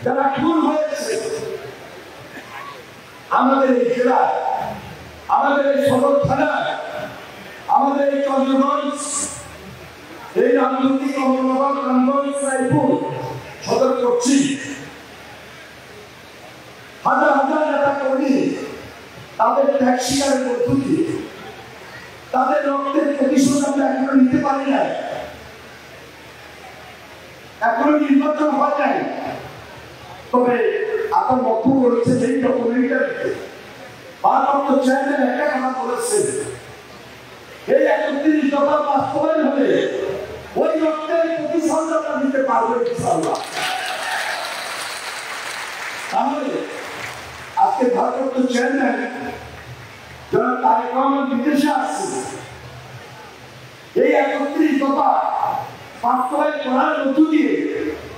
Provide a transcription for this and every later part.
যারা খুন হয়েছে আমাদের এই জেলায়, আমাদের এই সদর থানায়, আমাদের এই চন্দ্রগঞ্জ, এই রামগঞ্জ, কমলনগর, রামগঞ্জ, রায়পুর সদর করছি, হাজার হাজার নেতা কর্মী তাদের ত্যাগ স্বীকারের মধ্য দিয়ে তাদের রক্তের প্রতিশোধ আমরা এখনো নিতে পারি না। এখনো নির্বাচন হয় নাই। তবে আপনার বক্তব্য রয়েছে যে ডকুমেন্টারিতে ভারপ্রাপ্ত চেয়ারম্যান একটা কথা বলেছেন, এই ৩১ দফা বাস্তবায়ন হলে ওই রক্তের প্রতিশোধ আমরা নিতে পারবো ইনশাআল্লাহ। তাহলে আজকে ভারপ্রাপ্ত চেয়ারম্যান যারা তারেক রহমান বিদেশে আসছে, এই ৩১ দফা বাস্তবায়ন করার মধ্য দিয়ে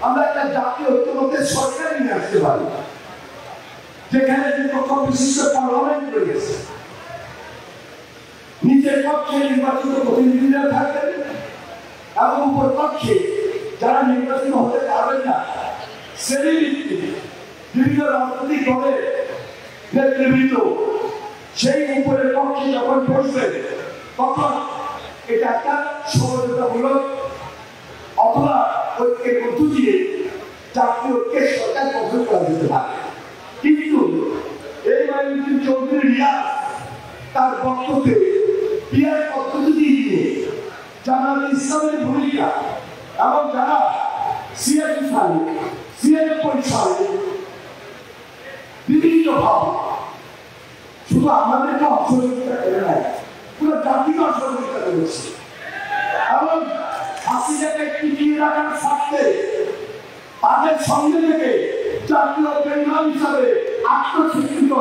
আমরা একটা জাতীয় ঐক্যমত্যের সরকার নিয়ে আসতে পারি, যেখানে প্রথম বিশিষ্ট পার্লামেন্ট রয়েছে, নিজের পক্ষে নির্বাচিত প্রতিনিধিরা থাকবেন এবং উপর পক্ষে যারা নির্বাচিত হতে পারবেন না শ্রেণীভিত্তিক বিভিন্ন রাজনৈতিক দলের নেতৃবৃন্দ সেই উপরের পক্ষে যখন বসবেন তখন এটা একটা সহযোগিতামূলক অথবা ঐক্যের মধ্য দিয়ে জাতীয় ঐক্যের সরকার গঠন করা যেতে পারে। কিন্তু এই মাইনুদ্দিন চৌধুরী রিয়াজ তার বক্তব্যে বিয়ার পদ্ধতি দিয়ে জামাত ইসলামের ভূমিকা এবং যারা সিএস পরিচয় বিভিন্ন ভাব শুধু আমাদেরকে অসহযোগিতা করে নাই, পুরো জাতিকে অসহযোগিতা করেছে এবং হাসিনাকে টিকিয়ে রাখার স্বার্থে তাদের সঙ্গে থেকে জাতীয় বেইমান হিসাবে আত্মস্বীকৃত